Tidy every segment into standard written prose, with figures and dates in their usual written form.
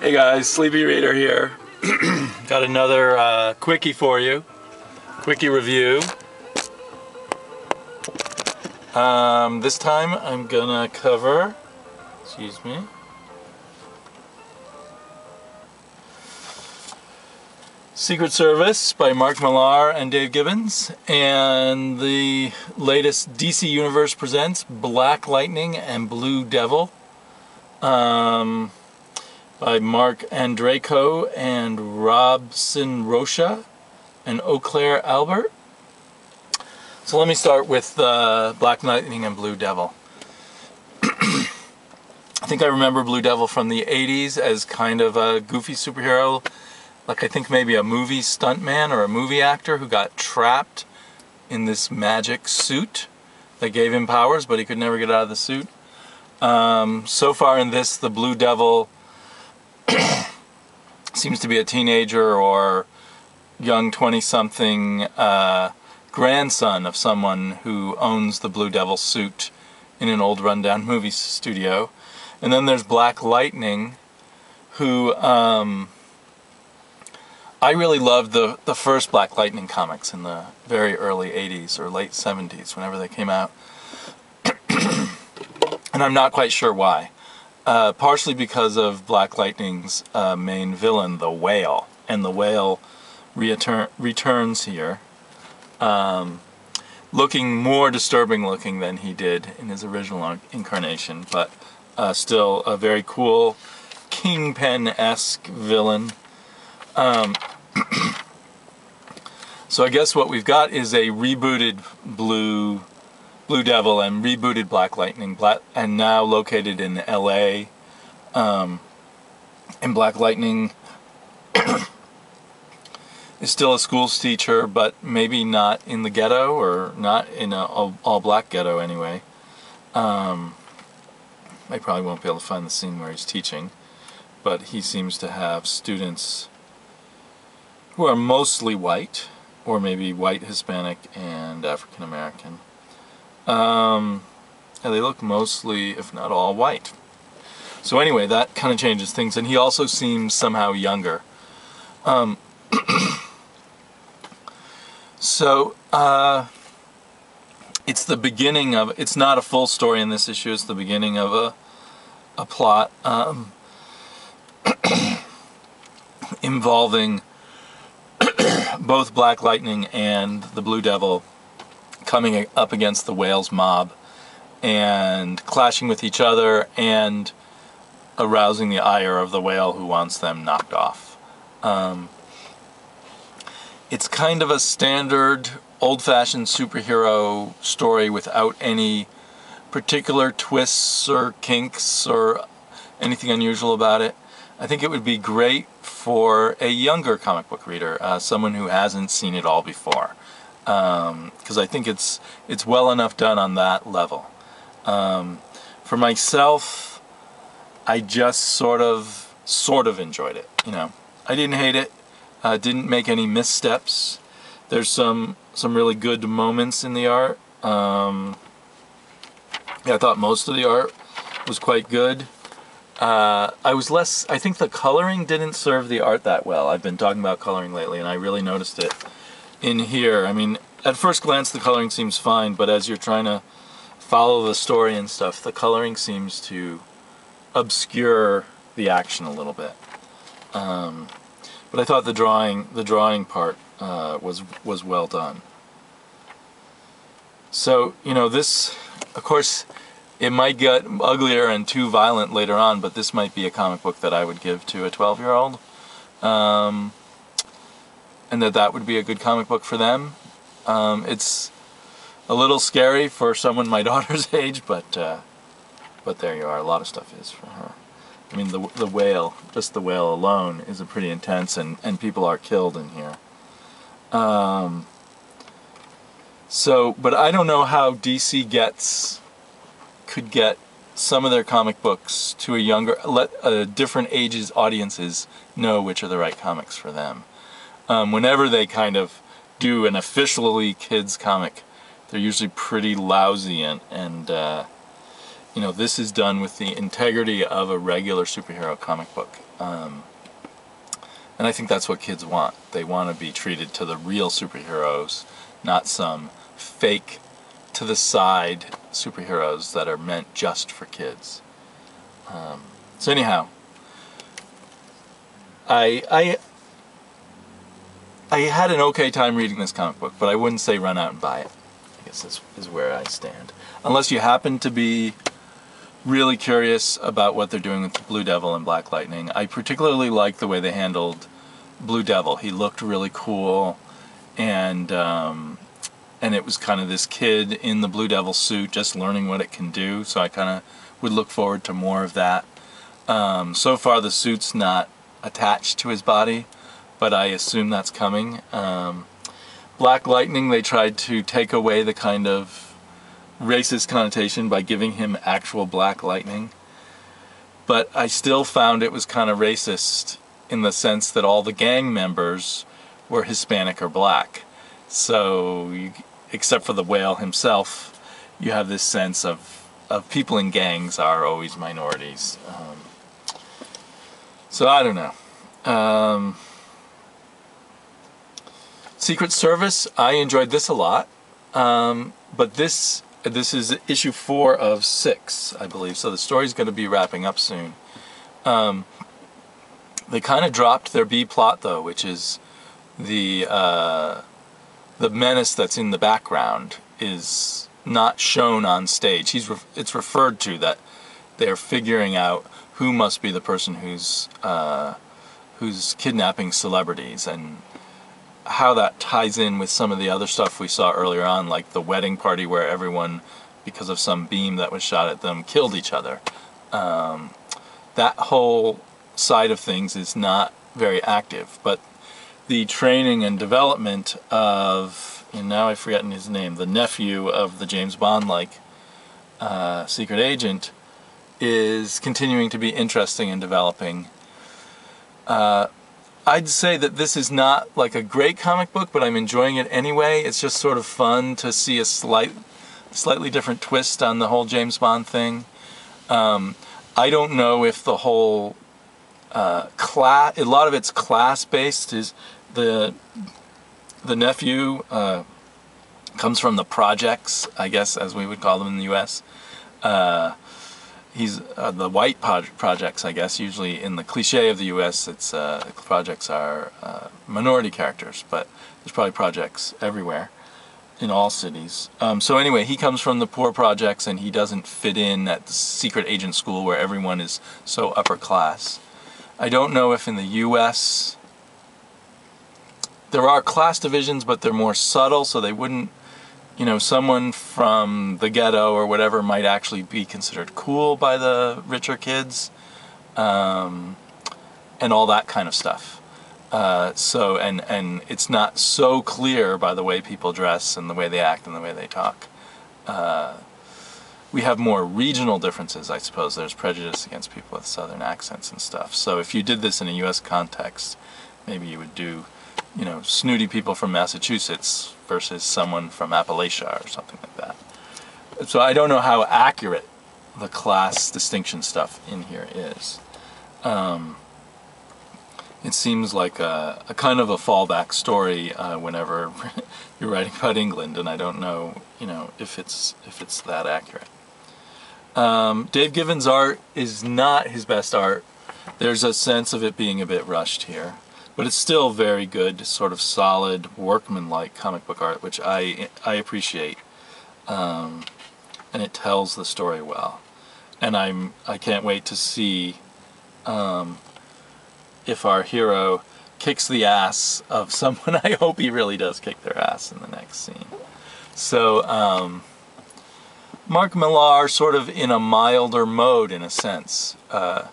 Hey guys, Sleepy Reader here. Got another quickie for you. Quickie review. This time I'm gonna cover, excuse me, Secret Service by Mark Millar and Dave Gibbons, and the latest DC Universe presents Black Lightning and Blue Devil by Mark Andreyko and Robson Rocha and Eau Claire Albert. So let me start with Black Lightning and Blue Devil. I think I remember Blue Devil from the 80s as kind of a goofy superhero, like I think maybe a movie stuntman or a movie actor who got trapped in this magic suit that gave him powers, but he could never get out of the suit. So far in this, the Blue Devil seems to be a teenager or young 20-something grandson of someone who owns the Blue Devil suit in an old rundown movie studio. And then there's Black Lightning, who I really loved the first Black Lightning comics in the very early 80s or late 70s, whenever they came out. And I'm not quite sure why. Partially because of Black Lightning's main villain, the Whale. And the Whale returns here, looking more disturbing looking than he did in his original incarnation, but still a very cool Kingpin-esque villain. So I guess what we've got is a rebooted Blue Devil and rebooted Black Lightning, and now located in LA. And Black Lightning is still a schools teacher, but maybe not in the ghetto, or not in a all-black ghetto anyway. I probably won't be able to find the scene where he's teaching, but he seems to have students who are mostly white, or maybe white, Hispanic, and African American. And they look mostly, if not all, white. So anyway, that kind of changes things, and he also seems somehow younger. So it's the beginning of, it's not a full story in this issue, it's the beginning of a plot involving both Black Lightning and the Blue Devil coming up against the Whale's mob and clashing with each other and arousing the ire of the Whale, who wants them knocked off. It's kind of a standard old-fashioned superhero story without any particular twists or kinks or anything unusual about it. I think it would be great for a younger comic book reader, someone who hasn't seen it all before, because I think it's well enough done on that level. For myself, I just sort of enjoyed it. You know, I didn't hate it. Didn't make any missteps. There's some really good moments in the art. Yeah, I thought most of the art was quite good. I think the coloring didn't serve the art that well. I've been talking about coloring lately, and I really noticed it in here. I mean, at first glance the coloring seems fine, but as you're trying to follow the story and stuff, the coloring seems to obscure the action a little bit. But I thought the drawing part was well done. So, you know, this, of course, it might get uglier and too violent later on, but this might be a comic book that I would give to a 12-year-old, and that would be a good comic book for them. It's a little scary for someone my daughter's age, but there you are. A lot of stuff is for her. I mean, the Whale, just the Whale alone, is a pretty intense, and people are killed in here. So, but I don't know how DC could get some of their comic books to a younger, let different ages audiences know which are the right comics for them. Whenever they kind of do an officially kids comic, they're usually pretty lousy and you know, this is done with the integrity of a regular superhero comic book. And I think that's what kids want. They want to be treated to the real superheroes, not some fake, to the side superheroes that are meant just for kids. So anyhow, I had an okay time reading this comic book, but I wouldn't say run out and buy it. I guess this is where I stand. Unless you happen to be really curious about what they're doing with Blue Devil and Black Lightning. I particularly like the way they handled Blue Devil. He looked really cool, and it was kind of this kid in the Blue Devil suit just learning what it can do, so I kind of would look forward to more of that. So far the suit's not attached to his body, but I assume that's coming. Black Lightning, they tried to take away the kind of racist connotation by giving him actual black lightning, but I still found it was kind of racist in the sense that all the gang members were Hispanic or black. So except for the whale himself, you have this sense of people in gangs are always minorities. So I don't know. Secret Service, I enjoyed this a lot, but this is issue 4 of 6, I believe, so the story's going to be wrapping up soon. They kind of dropped their B plot, though, which is the menace that's in the background is not shown on stage. It's referred to that they're figuring out who must be the person who's kidnapping celebrities, and how that ties in with some of the other stuff we saw earlier on, like the wedding party where everyone, because of some beam that was shot at them, killed each other. That whole side of things is not very active, but the training and development of, and now I've forgotten his name, the nephew of the James Bond-like secret agent, is continuing to be interesting and developing. I'd say that this is not like a great comic book, but I'm enjoying it anyway. It's just sort of fun to see a slightly different twist on the whole James Bond thing. I don't know if the whole a lot of it's class-based. Is the nephew comes from the projects, I guess, as we would call them in the U.S. He's the white projects, I guess. Usually in the cliche of the U.S., it's projects are minority characters, but there's probably projects everywhere in all cities. So anyway, he comes from the poor projects, and he doesn't fit in at the secret agent school where everyone is so upper class. I don't know if in the U.S. there are class divisions, but they're more subtle, so they wouldn't, you know, someone from the ghetto or whatever might actually be considered cool by the richer kids, and all that kind of stuff. So, and it's not so clear by the way people dress and the way they act and the way they talk. We have more regional differences, I suppose. There's prejudice against people with southern accents and stuff. So if you did this in a U.S. context, maybe you would do, you know, snooty people from Massachusetts versus someone from Appalachia or something like that. So I don't know how accurate the class distinction stuff in here is. It seems like a kind of a fallback story whenever you're writing about England, and I don't know, you know, if it's that accurate. Dave Gibbons' art is not his best art. There's a sense of it being a bit rushed here, but it's still very good, sort of solid, workman-like comic book art, which I appreciate, and it tells the story well. And I can't wait to see if our hero kicks the ass of someone. I hope he really does kick their ass in the next scene. So, Mark Millar sort of in a milder mode, in a sense. I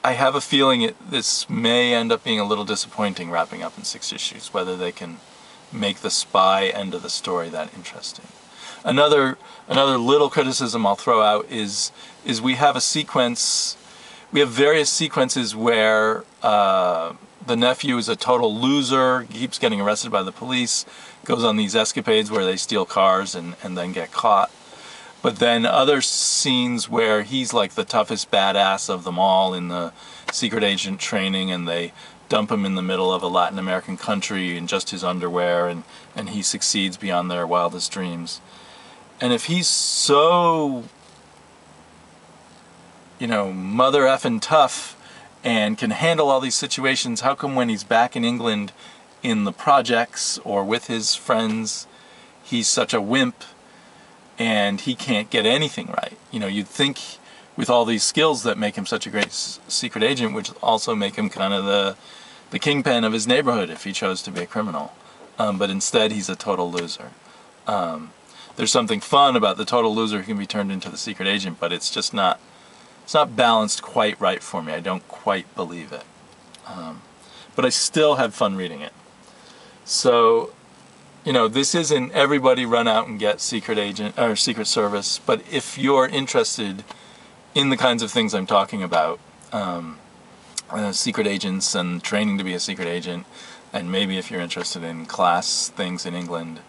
have a feeling this may end up being a little disappointing wrapping up in 6 issues, whether they can make the spy end of the story that interesting. Another little criticism I'll throw out is we have a sequence. We have various sequences where the nephew is a total loser, keeps getting arrested by the police, goes on these escapades where they steal cars and then get caught. But then other scenes where he's like the toughest badass of them all in the secret agent training, and they dump him in the middle of a Latin American country in just his underwear, and he succeeds beyond their wildest dreams. And if he's so, mother effing tough and can handle all these situations, how come when he's back in England in the projects or with his friends, he's such a wimp and he can't get anything right? You'd think with all these skills that make him such a great secret agent would also make him kind of the kingpin of his neighborhood if he chose to be a criminal. But instead he's a total loser. There's something fun about the total loser who can be turned into the secret agent, but it's just not balanced quite right for me. I don't quite believe it. But I still had fun reading it. So, this isn't everybody run out and get secret agent or Secret Service, but if you're interested in the kinds of things I'm talking about, secret agents and training to be a secret agent, and maybe if you're interested in class things in England,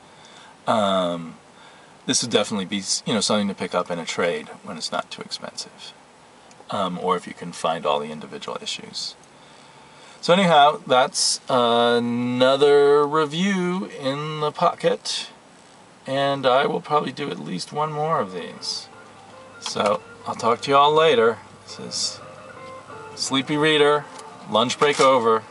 this would definitely be something to pick up in a trade when it's not too expensive, or if you can find all the individual issues. So anyhow, that's another review in the pocket, and I will probably do at least one more of these. So I'll talk to you all later. This is Sleepy Reader, lunch break over.